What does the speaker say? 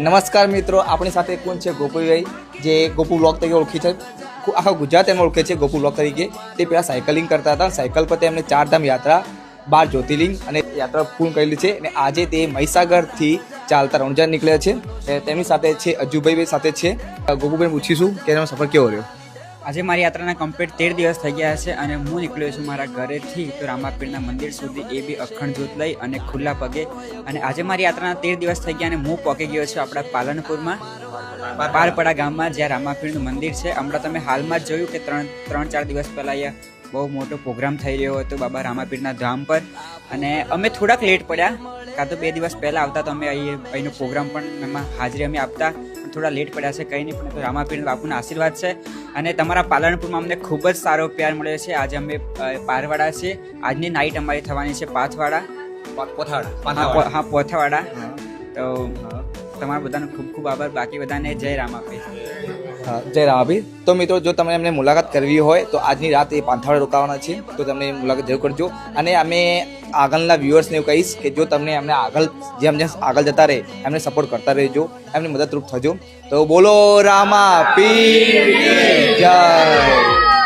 નમસ્કાર મિત્રો, આપણી સાથે કોણ છે? ગોપુભાઈ, જે ગોપુ બ્લોગ તરીકે ઓળખી છે, આખા ગુજરાત એમને ઓળખે છે ગોપુ બ્લોગ તરીકે. તે પહેલાં સાયકલિંગ કરતા હતા. સાયકલ પર તેમને 4 ધામ યાત્રા, 12 જ્યોતિર્લિંગ અને યાત્રા પૂર્ણ કરેલી છે. અને આજે તે મહીસાગરથી ચાલતા રણુજા નીકળ્યા છે. તેમની સાથે છે અજુભાઈ સાથે છે. ગોપુભાઈ પૂછીશું કે એનો સફર કેવો રહ્યો. આજે મારી યાત્રાના કમ્પ્લીટ 13 દિવસ થઈ ગયા છે અને હું નીકળ્યો છું મારા ઘરેથી તો રામાપીરના મંદિર સુધી, એ બી અખંડ જ્યોત લઈ અને ખુલ્લા પગે. અને આજે મારી યાત્રાના 13 દિવસ થઈ ગયા અને હું પહોંચી ગયો છું આપણા પાલનપુરમાં, પારપડા ગામમાં, જ્યાં રામાપીરનું મંદિર છે. હમણાં તમે હાલમાં જ જોયું કે 3-4 દિવસ પહેલાં અહીંયા બહુ મોટો પ્રોગ્રામ થઈ રહ્યો હતો બાબા રામાપીરના ધામ પર. અને અમે થોડાક લેટ પડ્યા, કાં તો 2 દિવસ પહેલાં આવતા તો અમે અહીંનો પ્રોગ્રામ પણ એમાં હાજરી અમે આપતા, થોડા લેટ પડ્યા છે. કંઈ નહીં, પણ તો રામાપીર બાપુના આશીર્વાદ છે. અને તમારા પાલનપુરમાં અમને ખૂબ જ સારો પ્યાર મળ્યો છે. આજે અમે પારવાડા છે, આજની નાઇટ અમારી થવાની છે પોથાવાડા. તો તમારા બધાનો ખૂબ ખૂબ આભાર. બાકી બધાને જય રામાપીર. જય રામાપીર. તો મિત્રો, જો તમને એમને મુલાકાત કરવી હોય તો આજની રાત એ પાંથાવાડા રોકાવાના છે, તો તમને મુલાકાત જરૂર કરજો. અને અમે આગળના વ્યુઅર્સને એવું કહીશ કે જો તમને અમને જેમ આગળ જતા રહે એમને સપોર્ટ કરતા રહેજો, એમને મદદરૂપ થજો. તો બોલો રામાપીર જય.